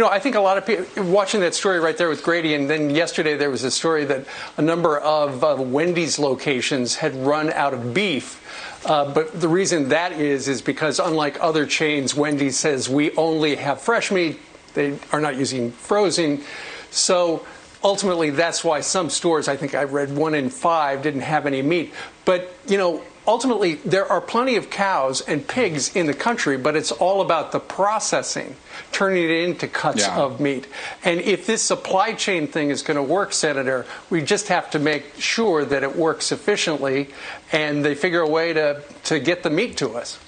I think a lot of people watching that story right there with Grady, and then yesterday there was a story that a number of Wendy's locations had run out of beef. But the reason that is because unlike other chains, Wendy's says we only have fresh meat. They are not using frozen. So ultimately, that's why some stores, I think I read 1 in 5, didn't have any meat. But, ultimately, there are plenty of cows and pigs in the country, but it's all about the processing, turning it into cuts of meat. And if this supply chain thing is going to work, Senator, we just have to make sure that it works efficiently and they figure a way to get the meat to us.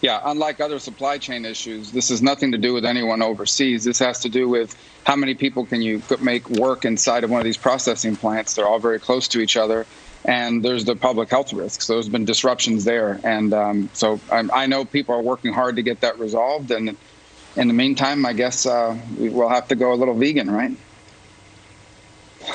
Yeah, unlike other supply chain issues, this has nothing to do with anyone overseas. This has to do with how many people can you make work inside of one of these processing plants. They're all very close to each other. And there's the public health risks. So there's been disruptions there. And so I know people are working hard to get that resolved. And in the meantime, I guess we will have to go a little vegan, right?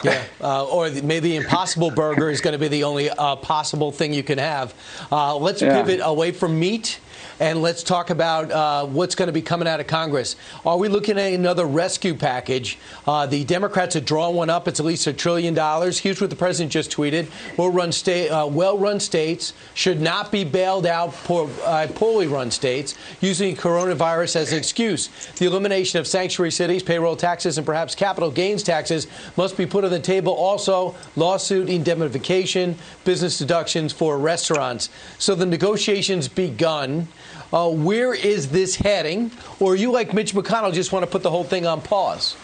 Yeah, or maybe Impossible Burger is going to be the only possible thing you can have. Let's pivot away from meat. And let's talk about what's going to be coming out of Congress. Are we looking at another rescue package? The Democrats have drawn one up. It's at least $1 trillion. Here's what the president just tweeted. Well-run states should not be bailed out poorly run states using coronavirus as an excuse. The elimination of sanctuary cities, payroll taxes, and perhaps capital gains taxes must be put on the table. Also, lawsuit indemnification, business deductions for restaurants. So the negotiations begun. Where is this heading? Or you, like Mitch McConnell, just want to put the whole thing on pause?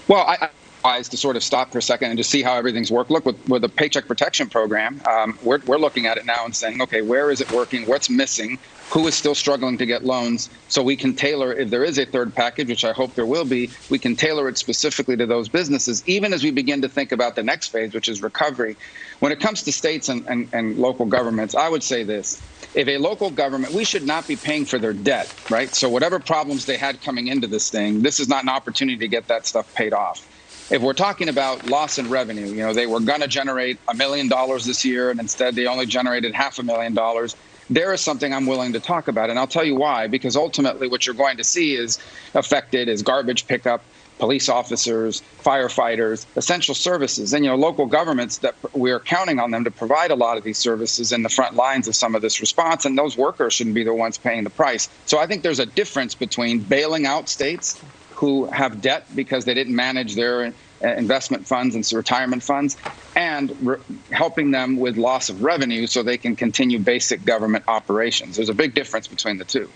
Well, I advise to sort of stop for a second and just see how everything's worked. Look, with the Paycheck Protection Program, we're looking at it now and saying, okay, where is it working? What's missing? Who is still struggling to get loans? So we can tailor, if there is a third package, which I hope there will be, we can tailor it specifically to those businesses, even as we begin to think about the next phase, which is recovery. When it comes to states and local governments, I would say this. If a local government, we should not be paying for their debt, right? So whatever problems they had coming into this thing, this is not an opportunity to get that stuff paid off. If we're talking about loss in revenue, they were going to generate $1 million this year, and instead they only generated $500,000. There is something I'm willing to talk about, and I'll tell you why. Because ultimately what you're going to see is affected is garbage pickup, police officers, firefighters, essential services. And, local governments that we're counting on them to provide a lot of these services in the front lines of some of this response. And those workers shouldn't be the ones paying the price. So I think there's a difference between bailing out states who have debt because they didn't manage their investment funds and retirement funds, and helping them with loss of revenue so they can continue basic government operations. There's a big difference between the two.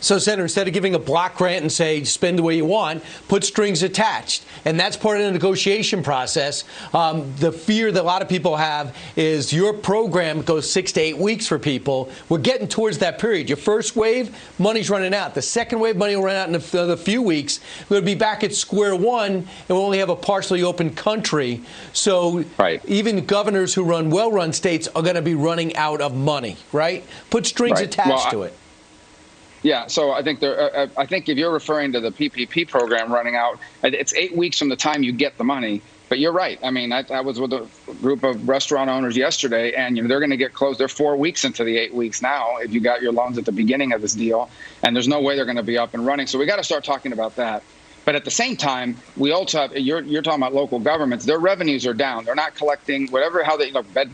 So, Senator, instead of giving a block grant and say spend the way you want, put strings attached. And that's part of the negotiation process. The fear that a lot of people have is your program goes 6 to 8 weeks for people. We're getting towards that period. Your first wave, money's running out. The second wave, money will run out in a few weeks. We're going to be back at square one, and we'll only have a partially open country. So even governors who run well-run states are going to be running out of money, right? Put strings attached to it. Yeah, so I think I think if you're referring to the PPP program running out, it's 8 weeks from the time you get the money. But you're right. I mean, I was with a group of restaurant owners yesterday, and they're going to get closed. They're 4 weeks into the 8 weeks now if you got your loans at the beginning of this deal, and there's no way they're going to be up and running. So we got to start talking about that. But at the same time, we also have you're talking about local governments. Their revenues are down. They're not collecting how they bed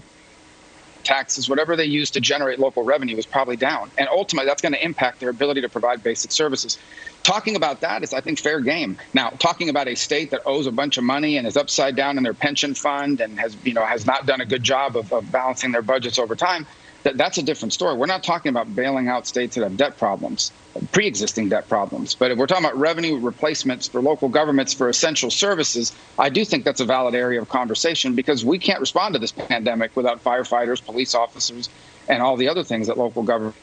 taxes, whatever they use to generate local revenue is probably down. And ultimately, that's going to impact their ability to provide basic services. Talking about that is, I think, fair game. Now, talking about a state that owes a bunch of money and is upside down in their pension fund and has not done a good job of balancing their budgets over time, that's a different story. We're not talking about bailing out states that have debt problems, pre-existing debt problems. But if we're talking about revenue replacements for local governments for essential services, I do think that's a valid area of conversation, because we can't respond to this pandemic without firefighters, police officers, and all the other things that local government.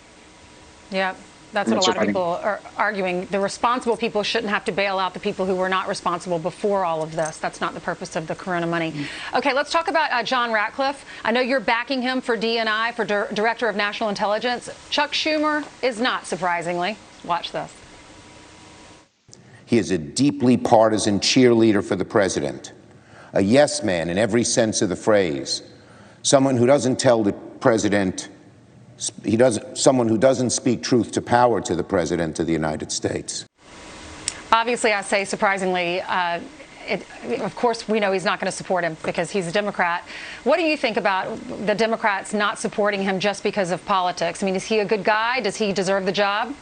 Yeah. That's what a lot of people are arguing. The responsible people shouldn't have to bail out the people who were not responsible before all of this. That's not the purpose of the Corona money. Okay, let's talk about John Ratcliffe. I know you're backing him for DNI, for Director of National Intelligence. Chuck Schumer is not, surprisingly. Watch this. He is a deeply partisan cheerleader for the president, a yes man in every sense of the phrase, someone who doesn't tell the president someone who doesn't speak truth to power to the President of the United States. Obviously, I say surprisingly, of course, we know he's not going to support him because he's a Democrat. What do you think about the Democrats not supporting him just because of politics? I mean, is he a good guy? Does he deserve the job?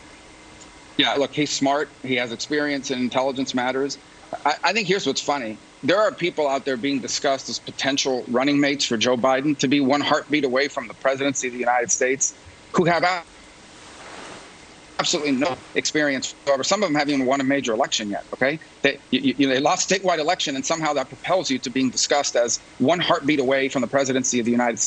Yeah, look, he's smart. He has experience in intelligence matters. I think here's what's funny. There are people out there being discussed as potential running mates for Joe Biden to be one heartbeat away from the presidency of the United States who have absolutely no experience. However, some of them haven't even won a major election yet, okay? They lost a statewide election, and somehow that propels you to being discussed as one heartbeat away from the presidency of the United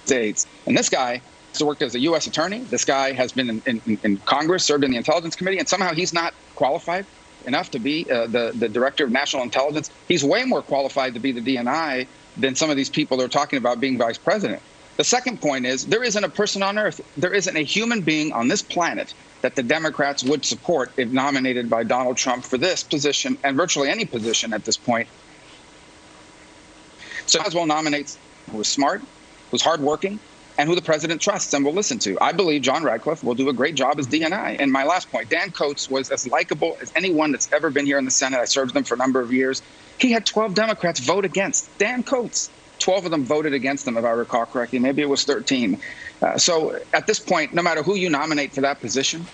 States. And this guy has worked as a U.S. attorney. This guy has been in Congress, served in the Intelligence Committee, and somehow he's not qualified enough to be the Director of National Intelligence. He's way more qualified to be the DNI than some of these people that are talking about being vice president. The second point is there isn't a person on earth, there isn't a human being on this planet that the Democrats would support if nominated by Donald Trump for this position and virtually any position at this point. So might as well nominate who is smart, who's hardworking, and who the president trusts and will listen to. I believe John Ratcliffe will do a great job as DNI. And my last point, Dan Coates was as likable as anyone that's ever been here in the Senate. I served him for a number of years. He had 12 Democrats vote against Dan Coates. 12 of them voted against him, if I recall correctly. Maybe it was 13. So at this point, no matter who you nominate for that position,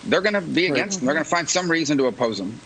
they're going to be against him. They're going to find some reason to oppose him.